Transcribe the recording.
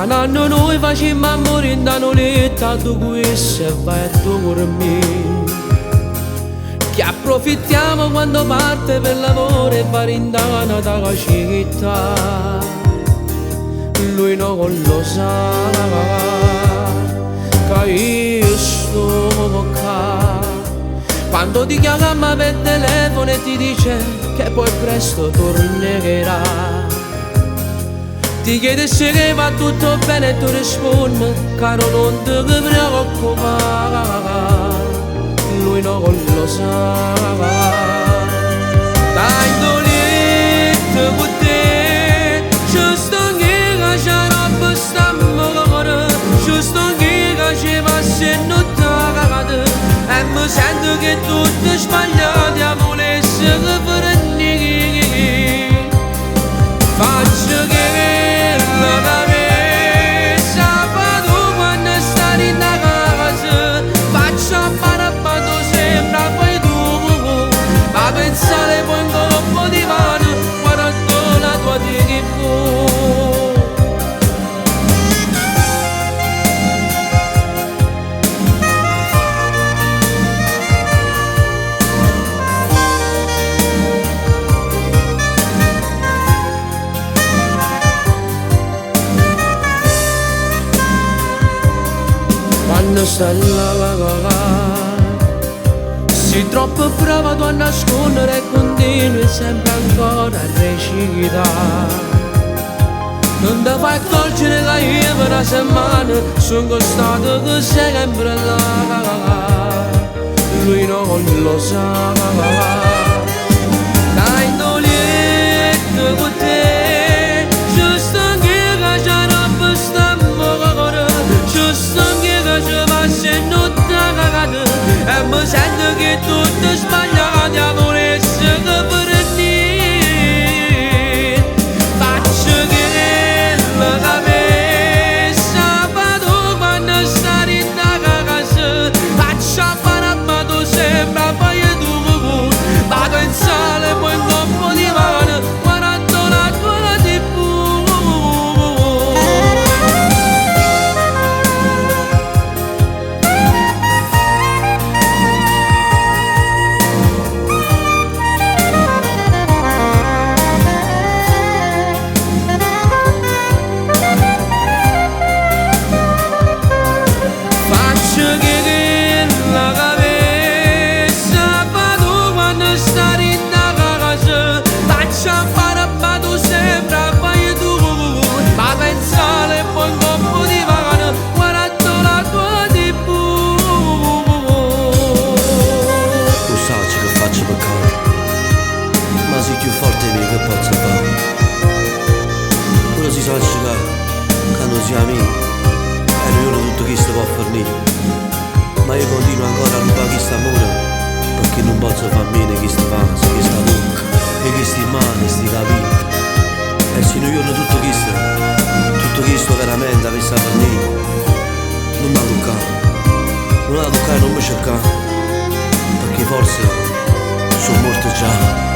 Un anno noi facemmo amore in danoletta, tu questo e vai a tu dormire. Che approfittiamo quando parte per lavoro e va rindana dalla città. Lui non lo sa, che io sto qua. Quando ti chiama per telefono e ti dice che poi presto tornerà. Ti chiede se che va tutto bene e tu rispondi, caro non ti preoccupare, lui non lo sa. Dai dolente con te, giusto che c'è roba sta morendo, giusto che ci passa e non t'accade, e mi sento che tutto è sbagliato, e volessi che per niente. Faccio che la cabeza vado quando stare in casa, faccio apparato sempre poi tu, ma pensare poi in colpo di mano, guardo la tua TV. Quando stai là, sei troppo brava tu a nascondere e continui sempre ancora a recitare. Non ti fai accorgere che io per una settimana sono costato che sei sempre là. Lui non lo sa. Dai dolente con te, giusto che c'è roba sta morendo, giusto ci passa e non t'accade, e mi sento che tutto è sbagliato, e volessi che per niente. Faccio che la cabeza vado quando stare in casa, faccio apparato sempre poi tu, ma pensare poi in colpo di mano, guardando la tua TV. Ma sei più forte di me, che posso fare? Ora si sa che non siamo amici e non tutto chi si può fornire, ma io continuo ancora a rubare questo amore perché non posso far bene che sti panza, che sta bocca e che sti mani, sti capelli. E se non io tutto questo veramente avessi a fornire, non mi ha toccato, non mi cercare perché forse sono morto già.